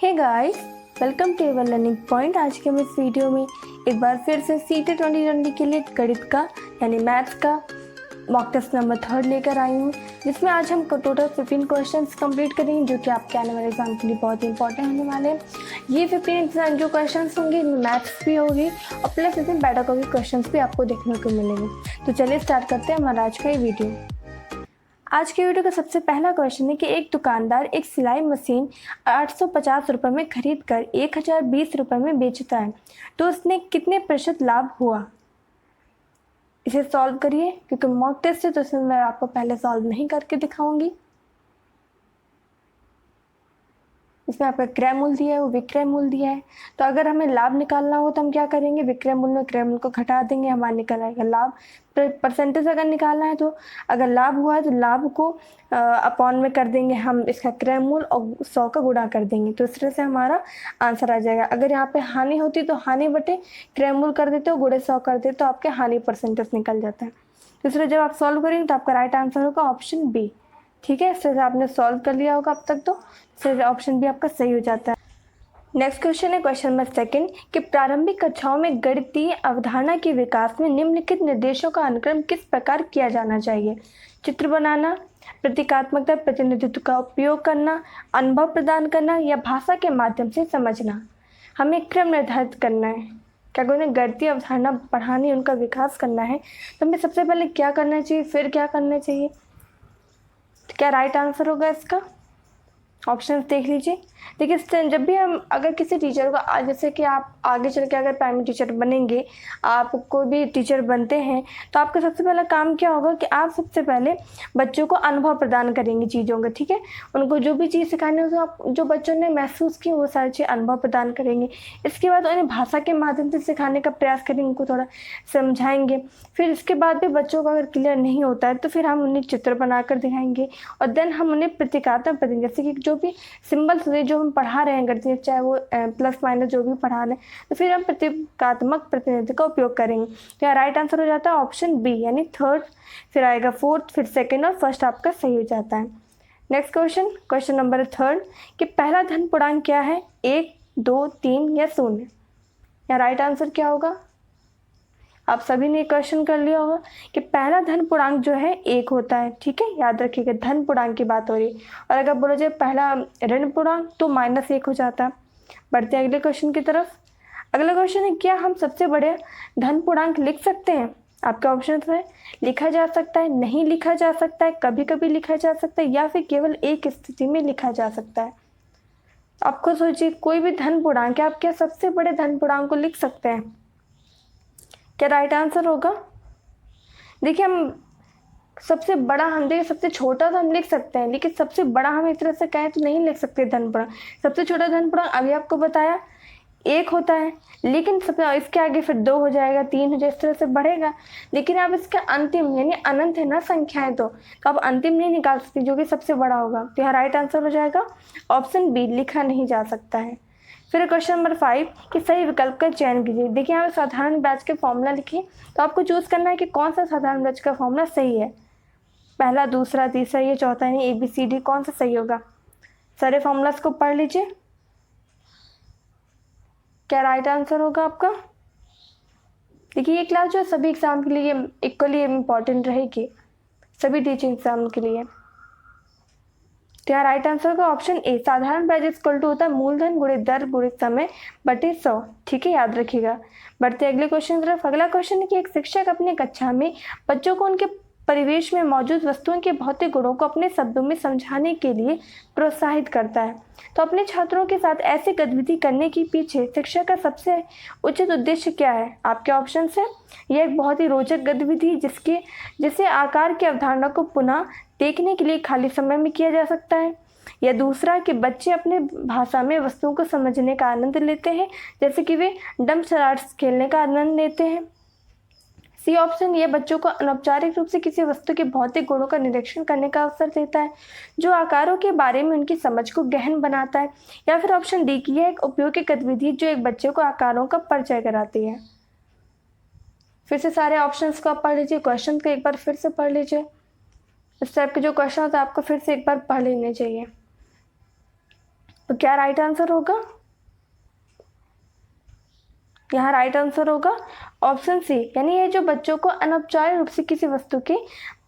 Hey guys, welcome to Ever Learning Point. आज के हम इस वीडियो में एक बार फिर से सीटी 2020 के लिए गणित का यानी मैथ्स का मॉक टेस्ट नंबर 3 लेकर आई हूँ, जिसमें आज हम टोटल 15 क्वेश्चंस कंप्लीट करेंगे, जो कि आपके आने वाले एग्जाम के लिए बहुत इंपॉर्टेंट होने वाले हैं। ये 15 जो क्वेश्चंस होंगे इनमें मैथ्स भी होगी और प्लस इसमें पेडागॉजी क्वेश्चंस भी आपको देखने को मिलेंगे। तो चलिए स्टार्ट करते हैं हमारा आज का ये वीडियो। आज के वीडियो का सबसे पहला क्वेश्चन है कि एक दुकानदार एक सिलाई मशीन 850 रुपये में खरीद कर 1020 रुपये में बेचता है, तो उसने कितने प्रतिशत लाभ हुआ। इसे सॉल्व करिए, क्योंकि मॉक टेस्ट है तो इसमें मैं आपको पहले सॉल्व नहीं करके दिखाऊंगी। इसमें आपका क्रय मूल्य दिया है, वो विक्रय मूल्य दिया है। तो अगर हमें लाभ निकालना हो तो हम क्या करेंगे, विक्रय मूल्य में क्रय मूल्य को घटा देंगे, हमारा निकल आएगा लाभ। परसेंटेज अगर निकालना है तो अगर लाभ हुआ है तो लाभ को अपॉन में कर देंगे हम इसका क्रय मूल्य और 100 का गुणा कर देंगे, तो इस तरह से हमारा आंसर आ जाएगा। अगर यहाँ पे हानि होती तो हानि बटे क्रय मूल्य कर देते हो, गुणे 100 कर देते तो आपके हानि परसेंटेज निकल जाता है। दूसरा जब आप सॉल्व करेंगे तो आपका राइट आंसर होगा ऑप्शन बी। ठीक है, इस तरह से आपने सॉल्व कर लिया होगा अब तक, तो फिर ऑप्शन भी आपका सही हो जाता है। नेक्स्ट क्वेश्चन है क्वेश्चन नंबर 2 कि प्रारंभिक कक्षाओं में गणितीय अवधारणा के विकास में निम्नलिखित निर्देशों का अनुक्रम किस प्रकार किया जाना चाहिए। चित्र बनाना, प्रतीकात्मकता प्रतिनिधित्व का उपयोग करना, अनुभव प्रदान करना या भाषा के माध्यम से समझना। हमें क्रम निर्धारित करना है। क्या उन्हें गणितीय अवधारणा पढ़ानी, उनका विकास करना है, तो हमें सबसे पहले क्या करना चाहिए, फिर क्या करना चाहिए। क्या राइट आंसर होगा इसका, ऑप्शंस देख लीजिए। देखिए, जब भी हम अगर किसी टीचर को, जैसे कि आप आगे चल के अगर प्राइमरी टीचर बनेंगे, आप कोई भी टीचर बनते हैं, तो आपका सबसे पहला काम क्या होगा कि आप सबसे पहले बच्चों को अनुभव प्रदान करेंगे चीज़ों का। ठीक है, उनको जो भी चीज़ सिखानी हो आप जो बच्चों ने महसूस की वो सारी चीज़ अनुभव प्रदान करेंगे। इसके बाद उन्हें भाषा के माध्यम से सिखाने का प्रयास करेंगे, उनको थोड़ा समझाएंगे। फिर इसके बाद भी बच्चों को अगर क्लियर नहीं होता है तो फिर हम उन्हें चित्र बनाकर दिखाएंगे और देन हम उन्हें प्रतीकात्मक पढ़ेंगे, जैसे कि जो भी सिंबल्स जो हम पढ़ा रहे हैं गणित, चाहे वो प्लस माइनस जो भी पढ़ा रहे हैं, तो फिर हम प्रतीकात्मक प्रतिनिधित्व का उपयोग करेंगे। तो यहाँ राइट आंसर हो जाता है ऑप्शन बी, यानी 3rd, फिर आएगा 4th, फिर 2nd और 1st आपका सही हो जाता है। नेक्स्ट क्वेश्चन नंबर 3 कि पहला धन पूर्णांक क्या है, 1, 2, 3 या 0। यहाँ राइट आंसर क्या होगा, आप सभी ने क्वेश्चन कर लिया होगा कि पहला धन पूर्णांक जो है 1 होता है। ठीक है, याद रखिएगा, धन पूर्णांक की बात हो रही है। और अगर बोला जाए पहला ऋण पूर्णांक तो -1 हो जाता है। बढ़ते हैं अगले क्वेश्चन की तरफ। अगला क्वेश्चन है, क्या हम सबसे बड़े धन पूर्णांक लिख सकते हैं। आपका ऑप्शन है लिखा जा सकता है, नहीं लिखा जा सकता है, कभी कभी लिखा जा सकता है, या फिर केवल एक स्थिति में लिखा जा सकता है। आप खुद सोचिए, कोई भी धन पूर्णांक है, आप क्या सबसे बड़े धन पूर्णांक को लिख सकते हैं। क्या राइट आंसर होगा, देखिए हम सबसे बड़ा, हम देखिए सबसे छोटा तो हम लिख सकते हैं, लेकिन सबसे बड़ा हम एक तरह से कहें तो नहीं लिख सकते धन पूर्णांक। सबसे छोटा धन पूर्णांक अभी आपको बताया 1 होता है, लेकिन सबसे इसके आगे फिर 2 हो जाएगा, 3 हो जाएगा, इस तरह से बढ़ेगा। लेकिन आप इसके अंतिम यानी अनंत है ना संख्याएं, तो आप अंतिम नहीं निकाल सकते जो कि सबसे बड़ा होगा। तो यहाँ राइट आंसर हो जाएगा ऑप्शन बी, लिखा नहीं जा सकता है। फिर क्वेश्चन नंबर 5 कि सही विकल्प का चयन कीजिए। देखिए यहाँ पे साधारण ब्याज के फॉर्मूला लिखिए, तो आपको चूज करना है कि कौन सा साधारण ब्याज का फॉर्मूला सही है, पहला, दूसरा, तीसरा, ये चौथा, यानी ABCD कौन सा सही होगा। सारे फॉर्मूलास को पढ़ लीजिए, क्या राइट आंसर होगा आपका। देखिए ये क्लास जो है सभी एग्जाम के लिए इक्वली इम्पॉर्टेंट रहेगी, सभी टीचिंग एग्जाम के लिए। तो यहाँ राइट आंसर का ऑप्शन ए, साधारण ब्याज इक्वल टू होता है मूलधन गुणे दर गुणे समय बटे 100। ठीक है, याद रखिएगा। बढ़ते अगले क्वेश्चन की तरफ। अगला क्वेश्चन है कि एक शिक्षक अपने कक्षा में बच्चों को उनके परिवेश में मौजूद वस्तुओं के भौतिक गुणों को अपने शब्दों में समझाने के लिए प्रोत्साहित करता है, तो अपने छात्रों के साथ ऐसी गतिविधि करने के पीछे शिक्षक का सबसे उचित उद्देश्य क्या है। आपके ऑप्शन है, यह एक बहुत ही रोचक गतिविधि जिसे आकार की अवधारणा को पुनः देखने के लिए खाली समय में किया जा सकता है, या दूसरा कि बच्चे अपने भाषा में वस्तुओं को समझने का आनंद लेते हैं, जैसे कि वे डम्ब चार्ट्स खेलने का आनंद लेते हैं। सी ऑप्शन, ये बच्चों को अनौपचारिक रूप से किसी वस्तु के भौतिक गुणों का निरीक्षण करने का अवसर देता है, जो आकारों के बारे में उनकी समझ को गहन बनाता है, या फिर ऑप्शन डी की यह एक उपयोगी गतिविधि जो एक बच्चे को आकारों का परिचय कराती है। फिर से सारे ऑप्शंस को आप पढ़ लीजिए, क्वेश्चन को एक बार फिर से पढ़ लीजिए। इस टाइप के जो क्वेश्चन होता है आपको फिर से एक बार पढ़ लेने चाहिए। तो क्या राइट आंसर होगा? यहाँ राइट आंसर होगा ऑप्शन सी, यानी ये जो बच्चों को अनौपचारिक रूप से किसी वस्तु के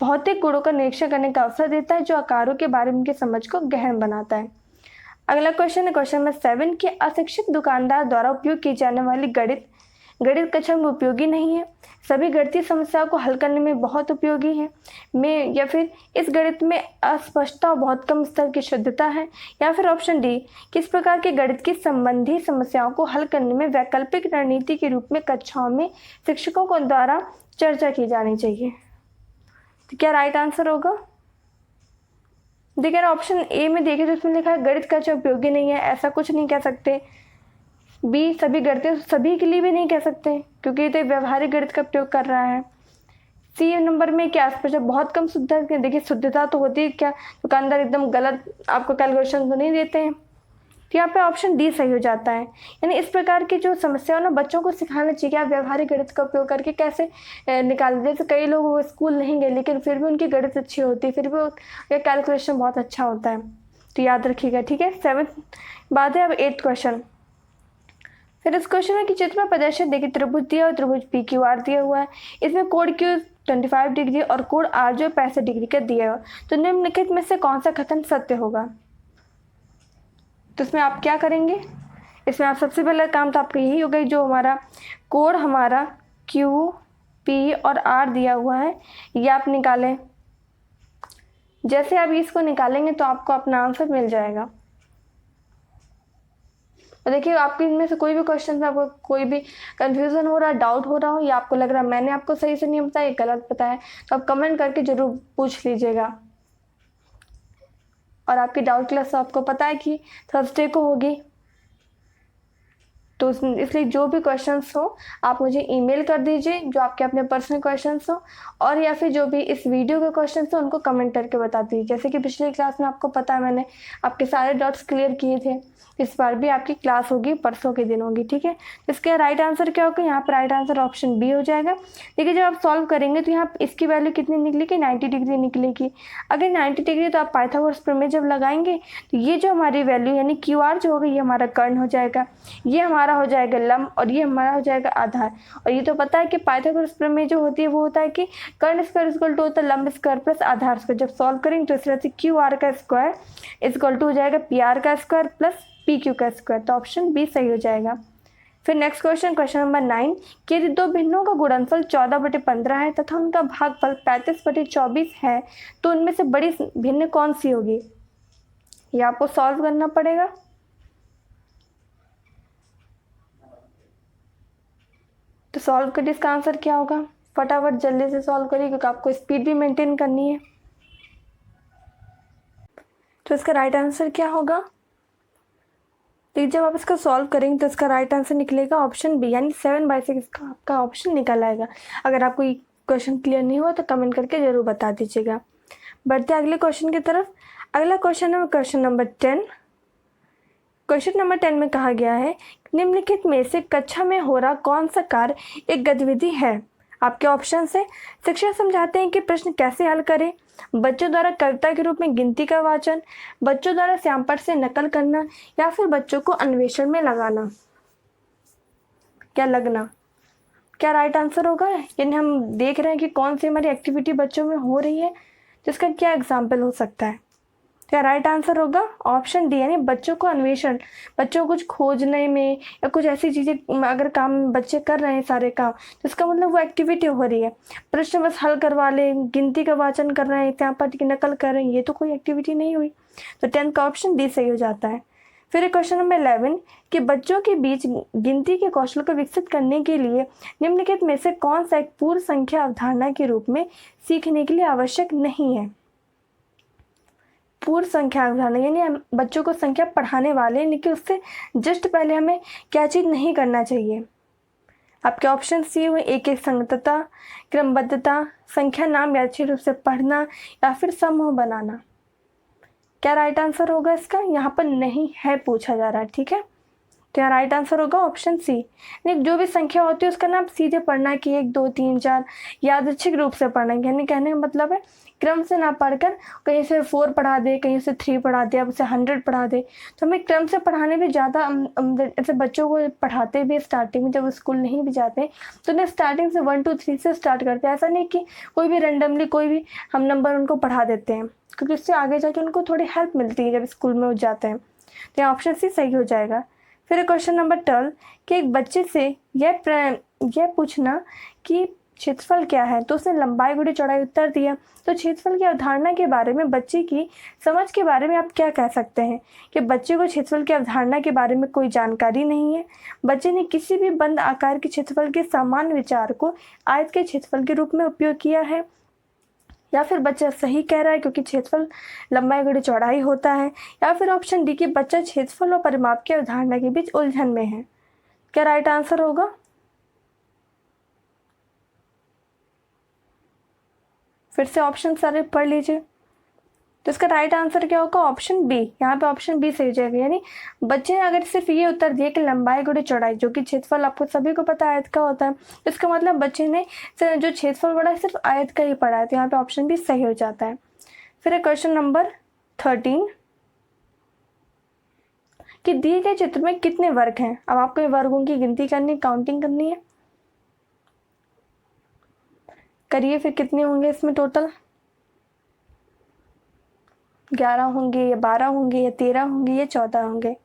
भौतिक गुणों का निरीक्षण करने का अवसर देता है, जो आकारों के बारे में उनकी समझ को गहन बनाता है। अगला क्वेश्चन है क्वेश्चन नंबर 7 कि अशिक्षित दुकानदार द्वारा उपयोग की जाने वाली गणित कक्षा में उपयोगी नहीं है, सभी गणितीय समस्याओं को हल करने में बहुत उपयोगी है, में या फिर इस गणित में अस्पष्टता और बहुत कम स्तर की शुद्धता है, या फिर ऑप्शन डी किस प्रकार के गणित की संबंधी समस्याओं को हल करने में वैकल्पिक रणनीति के रूप में कक्षाओं में शिक्षकों को द्वारा चर्चा की जानी चाहिए। तो क्या राइट आंसर होगा? देखिए ऑप्शन ए में देखिए तो इसमें लिखा है गणित कक्षा उपयोगी नहीं है, ऐसा कुछ नहीं कह सकते। बी सभी गणित सभी के लिए भी नहीं कह सकते क्योंकि ये तो व्यवहारिक गणित का प्रयोग कर रहा है। सी नंबर में क्या स्पष्ट बहुत कम शुद्धता, देखिए शुद्धता तो होती है क्या, दुकानदार एकदम गलत आपको कैलकुलेशन तो नहीं देते हैं। तो यहाँ पे ऑप्शन डी सही हो जाता है, यानी इस प्रकार की जो समस्या हो ना बच्चों को सिखाना चाहिए कि आप व्यवहारिक गणित का उपयोग करके कैसे निकाल। जैसे कई लोग वो स्कूल नहीं गए लेकिन फिर भी उनकी गणित अच्छी होती है, फिर भी कैलकुलेशन बहुत अच्छा होता है, तो याद रखिएगा। ठीक है, 7th बात है। अब 8th क्वेश्चन, फिर इस क्वेश्चन में कि चित्र में प्रदर्शित देखिए त्रिभुज दिया और त्रिभुज पी क्यू आर दिया हुआ है, इसमें कोण क्यू 25 डिग्री और कोण आर जो 65 डिग्री का दिया हुआ, तो निम्नलिखित में से कौन सा कथन सत्य होगा? तो इसमें आप क्या करेंगे? इसमें आप सबसे पहला काम तो आपका यही होगा, जो हमारा कोण हमारा क्यू पी और आर दिया हुआ है ये आप निकालें। जैसे आप इसको निकालेंगे तो आपको अपना आंसर मिल जाएगा। और देखिए आपके इनमें से कोई भी क्वेश्चन में आपको कोई भी कंफ्यूजन हो रहा है, डाउट हो रहा हो, या आपको लग रहा है मैंने आपको सही से नहीं बताया, गलत बताया, तो आप कमेंट करके जरूर पूछ लीजिएगा। और आपकी डाउट क्लास आपको पता है कि थर्सडे को होगी, तो इसलिए जो भी क्वेश्चंस हो आप मुझे ईमेल कर दीजिए, जो आपके अपने पर्सनल क्वेश्चंस हो, और या फिर जो भी इस वीडियो के क्वेश्चंस हो उनको कमेंट करके बता दीजिए। जैसे कि पिछली क्लास में आपको पता है मैंने आपके सारे डाउट्स क्लियर किए थे, इस बार भी आपकी क्लास होगी, परसों के दिन होगी। ठीक है, तो इसका राइट आंसर क्या होगा? यहाँ पर राइट आंसर ऑप्शन बी हो जाएगा। देखिए जब आप सॉल्व करेंगे तो यहाँ इसकी वैल्यू कितनी निकलेगी? 90 डिग्री निकलेगी। अगर 90 डिग्री तो आप पाइथागोरस प्रमेय जब लगाएंगे तो ये जो हमारी वैल्यू यानी क्यू आर जो होगा ये हमारा कर्ण हो जाएगा, ये हमारा हो जाएगा लंब, और ये हमारा हो जाएगा आधार। और ये तो पता है कि पाइथागोरस प्रमेय जो होती है वो होता है कि कर्ण स्क्वायर इक्वल टू होता है लंब स्क्वायर प्लस आधार स्क्वायर। जब सॉल्व करेंगे तो इस तरह से क्यू आर का स्क्वायर इक्वल टू हो जाएगा पी आर का स्क्वायर प्लस पी क्यू का स्क्वायर, तो ऑप्शन बी सही हो जाएगा। फिर नेक्स्ट क्वेश्चन, क्वेश्चन नंबर 9 कि यदि दो भिन्नों का गुणनफल 14/15 है तथा उनका भागफल 35/24 है तो उनमें से बड़ी भिन्न कौन सी होगी? ये आपको सॉल्व करना पड़ेगा। तो सॉल्व करिए, इसका आंसर क्या होगा? फटाफट जल्दी से सॉल्व करिए क्योंकि आपको स्पीड भी मेंटेन करनी है। तो इसका राइट आंसर क्या होगा? तो जब आप इसका सॉल्व करेंगे तो इसका राइट आंसर निकलेगा ऑप्शन बी, यानी 7/6 इसका आपका ऑप्शन निकल आएगा। अगर आपको ये क्वेश्चन क्लियर नहीं हुआ तो कमेंट करके जरूर बता दीजिएगा। बढ़ते अगले क्वेश्चन की तरफ। अगला क्वेश्चन है क्वेश्चन नंबर 10। क्वेश्चन नंबर 10 में कहा गया है निम्नलिखित में से कक्षा में हो रहा कौन सा कार्य एक गतिविधि है? आपके ऑप्शन है शिक्षक समझाते हैं कि प्रश्न कैसे हल करें, बच्चों द्वारा कविता के रूप में गिनती का वाचन, बच्चों द्वारा श्यामपट्ट से नकल करना, या फिर बच्चों को अन्वेषण में लगाना। क्या लगना? क्या राइट आंसर होगा? यानी हम देख रहे हैं कि कौन सी हमारी एक्टिविटी बच्चों में हो रही है, जिसका क्या एग्जाम्पल हो सकता है। क्या राइट आंसर होगा? ऑप्शन डी, यानी बच्चों को अन्वेषण, बच्चों को कुछ खोजने में या कुछ ऐसी चीज़ें अगर काम बच्चे कर रहे हैं सारे काम, तो इसका मतलब वो एक्टिविटी हो रही है। प्रश्न बस हल करवा ले, गिनती का वाचन कर रहे हैं, श्यामपट्ट की नकल कर रहे हैं, ये तो कोई एक्टिविटी नहीं हुई। तो 10 का ऑप्शन डी सही हो जाता है। फिर क्वेश्चन नंबर 11 कि बच्चों के बीच गिनती के कौशल को विकसित करने के लिए निम्नलिखित में से कौन सा एक पूर्ण संख्या अवधारणा के रूप में सीखने के लिए आवश्यक नहीं है? पूर्ण संख्या अवधारणा यानी हम बच्चों को संख्या पढ़ाने वाले हैं, लेकिन उससे जस्ट पहले हमें क्या चीज़ नहीं करना चाहिए? आपके ऑप्शन सी हुए एक संगतता, क्रमबद्धता, संख्या नाम यादृच्छिक रूप से पढ़ना, या फिर समूह बनाना। क्या राइट आंसर होगा इसका? यहाँ पर नहीं है पूछा जा रहा है। ठीक है, तो यहाँ राइट आंसर होगा ऑप्शन सी, जो भी संख्या होती है उसका नाम सीधे पढ़ना कि 1 2 3 4 यादृच्छिक रूप से पढ़ना। यानी कहने का मतलब है क्रम से ना पढ़कर कहीं से 4 पढ़ा दे, कहीं से 3 पढ़ा दे, अब उसे 100 पढ़ा दे। तो हमें क्रम से पढ़ाने में ज़्यादा ऐसे बच्चों को पढ़ाते भी स्टार्टिंग में, जब वो स्कूल नहीं भी जाते तो उन्हें स्टार्टिंग से 1 2 3 से स्टार्ट करते हैं। ऐसा नहीं कि कोई भी रैंडमली कोई भी हम नंबर उनको पढ़ा देते हैं, क्योंकि उससे आगे जाके उनको थोड़ी हेल्प मिलती है जब स्कूल में वो जाते हैं। तो यहाँ ऑप्शन सी सही हो जाएगा। फिर क्वेश्चन नंबर 12 कि एक बच्चे से यह पूछना कि क्षेत्रफल क्या है, तो उसने लंबाई गुणे चौड़ाई उत्तर दिया। तो क्षेत्रफल की अवधारणा के बारे में बच्चे की समझ के बारे में आप क्या कह सकते हैं कि बच्चे को क्षेत्रफल की अवधारणा के बारे में कोई जानकारी नहीं है। बच्चे ने किसी भी बंद आकार के क्षेत्रफल के सामान्य विचार को आयत के क्षेत्रफल के रूप में उपयोग किया है, या फिर बच्चा सही कह रहा है क्योंकि क्षेत्रफल लंबाई गुणे चौड़ाई होता है, या फिर ऑप्शन डी कि बच्चा क्षेत्रफल और परिमाप की अवधारणा के बीच उलझन में है। क्या राइट आंसर होगा? फिर से ऑप्शन सारे पढ़ लीजिए। तो इसका राइट आंसर क्या होगा? Option B. यहाँ पे ऑप्शन बी सही हो जाएगा। यानी बच्चे ने अगर सिर्फ ये उत्तर दिया कि लंबाई गुणे चौड़ाई, जो कि क्षेत्रफल आपको सभी को पता है आयत का होता है, तो इसका मतलब बच्चे ने जो क्षेत्रफल पढ़ा है सिर्फ आयत का ही पढ़ा है। तो यहाँ पे ऑप्शन बी सही हो जाता है। फिर क्वेश्चन नंबर 13 कि दिए गए चित्र में कितने वर्ग हैं। अब आपको ये वर्गों की गिनती करनी, काउंटिंग करनी है। करिए फिर कितने होंगे इसमें टोटल? 11 होंगे या 12 होंगे या 13 होंगे या 14 होंगे?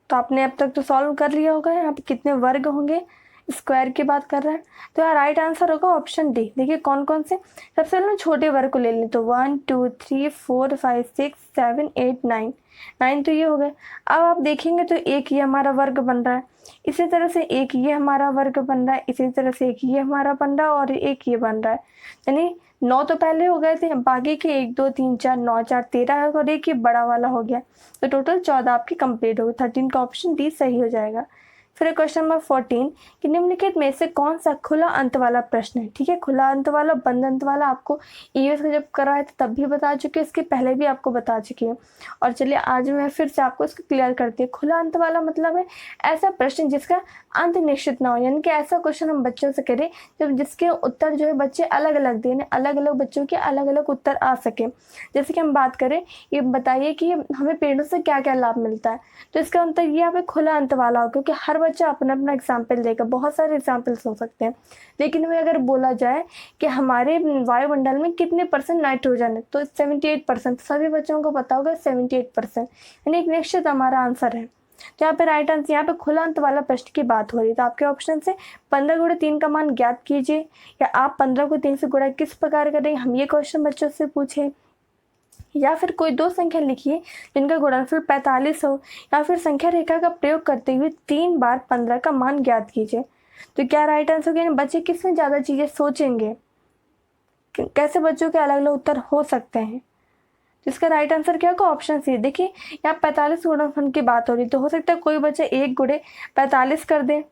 तो आपने अब तक तो सॉल्व कर लिया होगा। यहाँ पे कितने वर्ग होंगे, स्क्वायर की बात कर रहा है। तो यहाँ राइट आंसर होगा ऑप्शन डी। देखिए कौन कौन से। सबसे पहले छोटे वर्ग को ले लें तो 1 2 3 4 5 6 7 8 9 9 तो ये हो गए। अब आप देखेंगे तो एक ये हमारा वर्ग बन रहा है, इसी तरह से एक ये हमारा वर्ग बन रहा है, इसी तरह से एक ये हमारा बन रहा है और एक ये बन रहा है। यानी 9 तो पहले हो गए थे, बाकी के 1 2 3 4 9 4 13 है और एक ये बड़ा वाला हो गया। तो टोटल 14 आपकी कंप्लीट हो गई। 13 का ऑप्शन डी सही हो जाएगा। फिर क्वेश्चन नंबर 14 कि निम्नलिखित में से कौन सा खुला अंत वाला प्रश्न है। ठीक है, खुला अंत वाला बंद अंत वाला आपको ईवीएस का जब कराया था तब भी बता चुकी हूँ, इसके पहले भी आपको बता चुकी हूँ। और चलिए आज मैं फिर से आपको इसको क्लियर करती हूँ। खुला अंत वाला मतलब है ऐसा प्रश्न जिसका अंत निश्चित ना हो, यानी कि ऐसा क्वेश्चन हम बच्चों से करें जब जिसके उत्तर जो है बच्चे अलग अलग दें, अलग अलग बच्चों के अलग अलग उत्तर आ सके। जैसे कि हम बात करें, ये बताइए कि हमें पेड़ों से क्या क्या लाभ मिलता है, तो इसका उत्तर ये यहाँ पे खुला अंत वाला हो, क्योंकि हर बच्चा अपना अपना एग्जाम्पल देगा। बहुत सारे एग्जाम्पल्स हो सकते हैं, लेकिन वह अगर बोला जाए कि हमारे वायुमंडल में कितने % नाइट्रोजन है, तो 78%। सभी बच्चों को पता होगा 78%, यानी एक निश्चित हमारा आंसर है। तो यहाँ पे राइट आंसर, यहाँ पे खुला अंत वाला प्रश्न की बात हो रही है। तो आपके ऑप्शन से 15 गुणे 3 का मान ज्ञात कीजिए, या आप 15 को 3 से गुणा किस प्रकार करेंगे, हम ये क्वेश्चन बच्चों से पूछे, या फिर कोई दो संख्या लिखिए जिनका गुणनफल 45 हो, या फिर संख्या रेखा का प्रयोग करते हुए 3 बार 15 का मान ज्ञात कीजिए। तो क्या राइट आंसर होगा? बच्चे किसमें ज़्यादा चीज़ें सोचेंगे, कैसे बच्चों के अलग अलग उत्तर हो सकते हैं। तो इसका राइट आंसर क्या होगा? Option C. देखिए यहाँ 45 गुणनफल की बात हो रही, तो हो सकता है कोई बच्चा 1 गुणे 45 कर दे,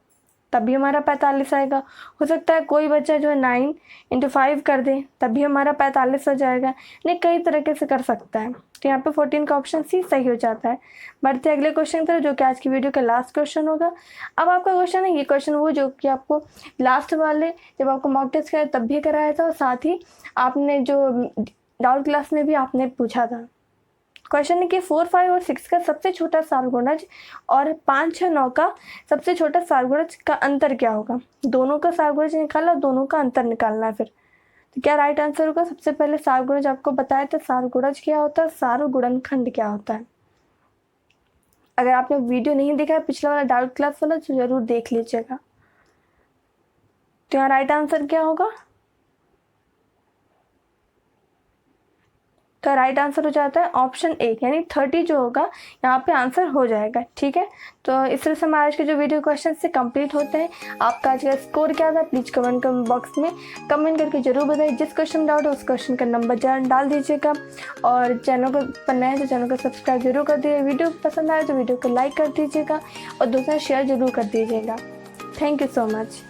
तब भी हमारा 45 आएगा। हो सकता है कोई बच्चा जो है 9 × 5 कर दे, तब भी हमारा 45 हो जाएगा। नहीं, कई तरीके से कर सकता है। तो यहाँ पे 14 का ऑप्शन सी सही हो जाता है। बढ़ते अगले क्वेश्चन की तरफ, जो कि आज की वीडियो का लास्ट क्वेश्चन होगा। अब आपका क्वेश्चन है ये क्वेश्चन वो जो कि आपको लास्ट वाले जब आपको मॉक टेस्ट कराया तब भी कराया था, और साथ ही आपने जो डाउट क्लास में भी आपने पूछा था। क्वेश्चन है कि 4 5 और 6 का सबसे छोटा सारगुणज और 5 6 9 का सबसे छोटा सारगुणज का अंतर क्या होगा। दोनों का सारगुणज निकाला, दोनों का अंतर निकालना है। फिर तो क्या राइट आंसर होगा? सबसे पहले सारगुणज आपको बताया था, सारगुणज क्या होता है, सारगुणनखंड क्या होता है। अगर आपने वीडियो नहीं देखा है पिछला वाला डाउट क्लास वाला, तो जरूर देख लीजिएगा। तो यहाँ राइट आंसर क्या होगा? तो राइट आंसर हो जाता है ऑप्शन ए, यानी 30 जो होगा यहाँ पे आंसर हो जाएगा। ठीक है, तो इस तरह से हमारे आज के जो वीडियो क्वेश्चन से कंप्लीट होते हैं। आपका आज का स्कोर क्या था प्लीज़ कमेंट बॉक्स में कमेंट करके जरूर बताइए। जिस क्वेश्चन डाउट है उस क्वेश्चन का नंबर डाल दीजिएगा, और चैनल को पर नए तो चैनल को सब्सक्राइब जरूर कर दीजिए। वीडियो पसंद आए तो वीडियो को लाइक कर दीजिएगा और दोस्तों शेयर जरूर कर दीजिएगा। Thank you so much.